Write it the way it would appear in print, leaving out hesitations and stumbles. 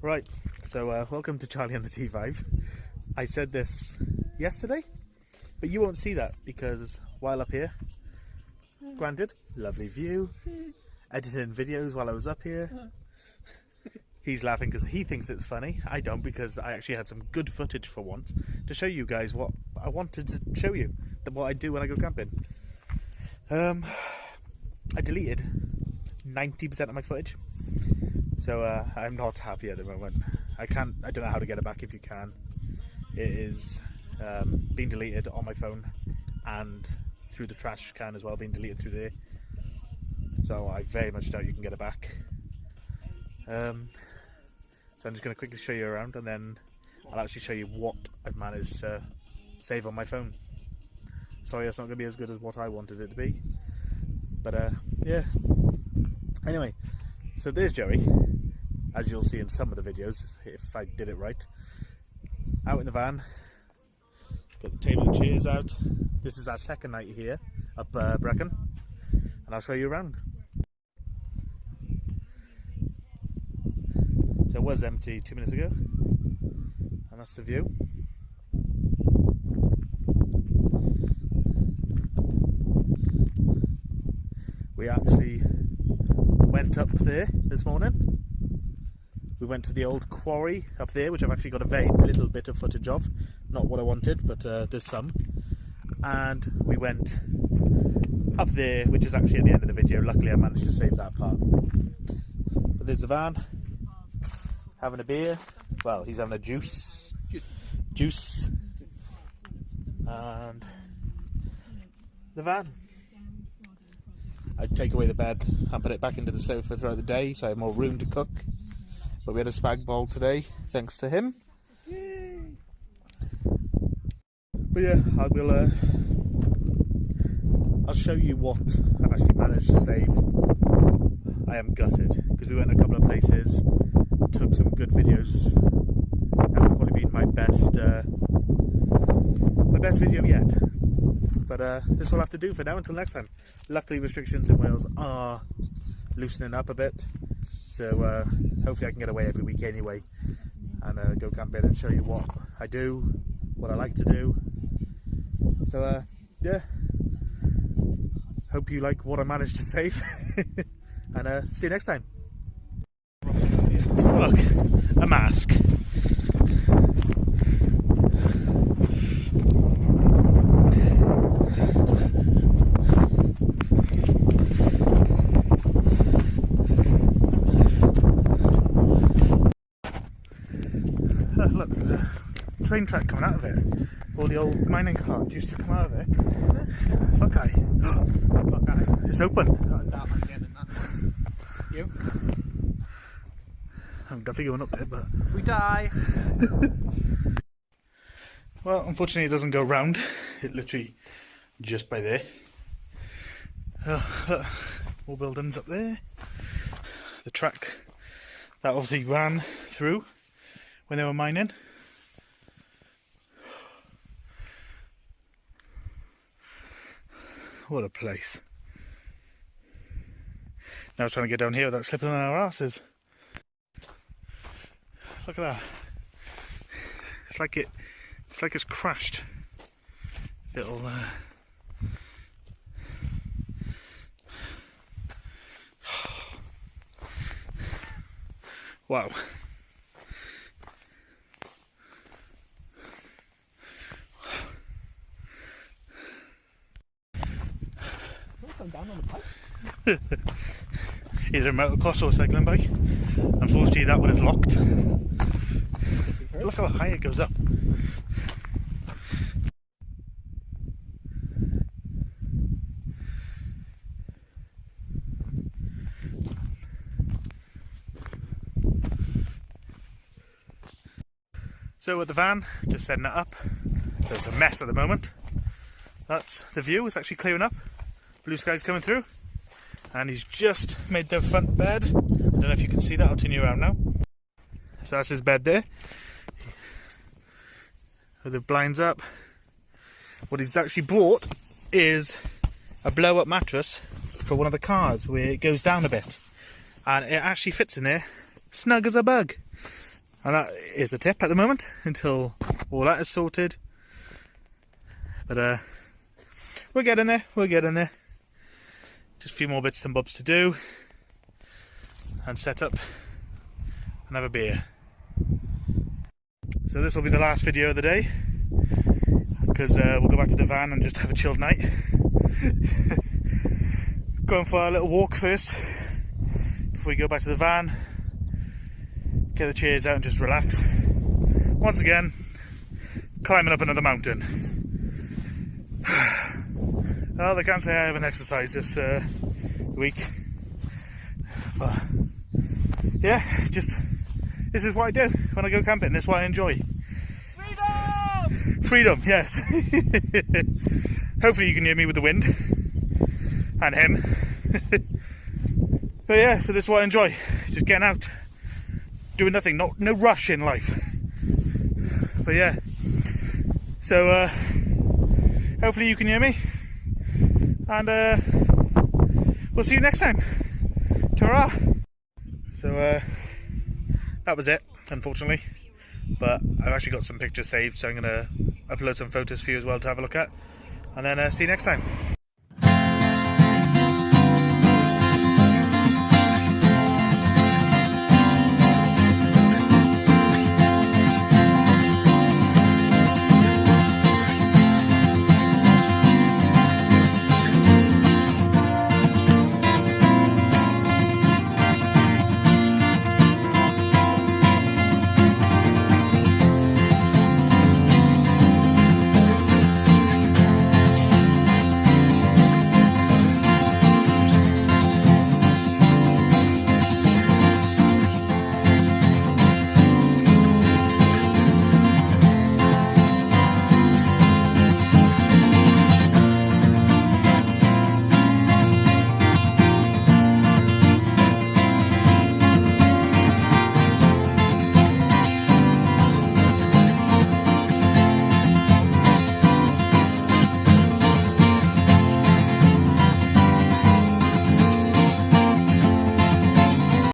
Right, so welcome to Charlie and the T5. I said this yesterday, but you won't see that because while up here, granted, lovely view, editing videos while I was up here. He's laughing because he thinks it's funny. I don't, because I actually had some good footage for once to show you guys what I wanted to show you, what I do when I go camping. I deleted 90% of my footage. So I'm not happy at the moment. I don't know how to get it back if you can. It is being deleted on my phone and through the trash can as well, being deleted through there. So I very much doubt you can get it back. So I'm just going to quickly show you around, and then I'll actually show you what I've managed to save on my phone. Sorry, it's not going to be as good as what I wanted it to be. But yeah. Anyway, so there's Joey, as you'll see in some of the videos, if I did it right. Out in the van, got the table and chairs out. This is our second night here up Brecon, and I'll show you around. So it was empty 2 minutes ago, and that's the view. We actually went up there this morning. We went to the old quarry up there, which I've actually got a very little bit of footage of. Not what I wanted, but there's some. And we went up there, which is actually at the end of the video. Luckily I managed to save that part. But there's the van, having a beer. Well, he's having a juice. And the van. I'd take away the bed and put it back into the sofa throughout the day, so I have more room to cook. But we had a spag bowl today, thanks to him. Yay. But yeah, I'll show you what I've actually managed to save. I am gutted because we went a couple of places, took some good videos. That would probably be my best video yet. But this will have to do for now until next time. Luckily, restrictions in Wales are loosening up a bit, so hopefully I can get away every week anyway, and go camping and show you what I do, what I like to do. So yeah, hope you like what I managed to save, and see you next time. Look, a mask. Look, there's a train track coming out of it. All the old mining carts used to come out of it. Fuck aye. Fuck aye. It's open. You? I'm definitely going up there, but... If we die! Well, unfortunately it doesn't go round. It literally just by there. More buildings up there. The track that obviously ran through when they were mining. What a place. Now I was trying to get down here without slipping on our asses. Look at that. It's like it's crashed. It'll wow. Down on the pipe. Either a motocross or a cycling bike. Unfortunately that one is locked. Look how high it goes up. So with the van, just setting it up. So it's a mess at the moment. That's the view, it's actually clearing up. Blue sky's coming through. And he's just made the front bed. I don't know if you can see that, I'll turn you around now. So that's his bed there. With the blinds up. What he's actually brought is a blow-up mattress for one of the cars where it goes down a bit. And it actually fits in there, snug as a bug. And that is a tip at the moment until all that is sorted. But we're getting there, Just a few more bits and bobs to do. And set up and have a beer. So this will be the last video of the day, because we'll go back to the van and just have a chilled night. Going for a little walk first before we go back to the van. Get the chairs out and just relax. Once again, climbing up another mountain. Well, I can't say I haven't exercised this week, but yeah, just this is what I do when I go camping. This is what I enjoy. Freedom! Freedom, yes. Hopefully you can hear me with the wind and him. But yeah, so this is what I enjoy. Just getting out, doing nothing, no rush in life. But yeah, so hopefully you can hear me, and we'll see you next time. Ta-ra! So that was it, unfortunately, but I've actually got some pictures saved, so I'm going to upload some photos for you as well to have a look at, and then see you next time.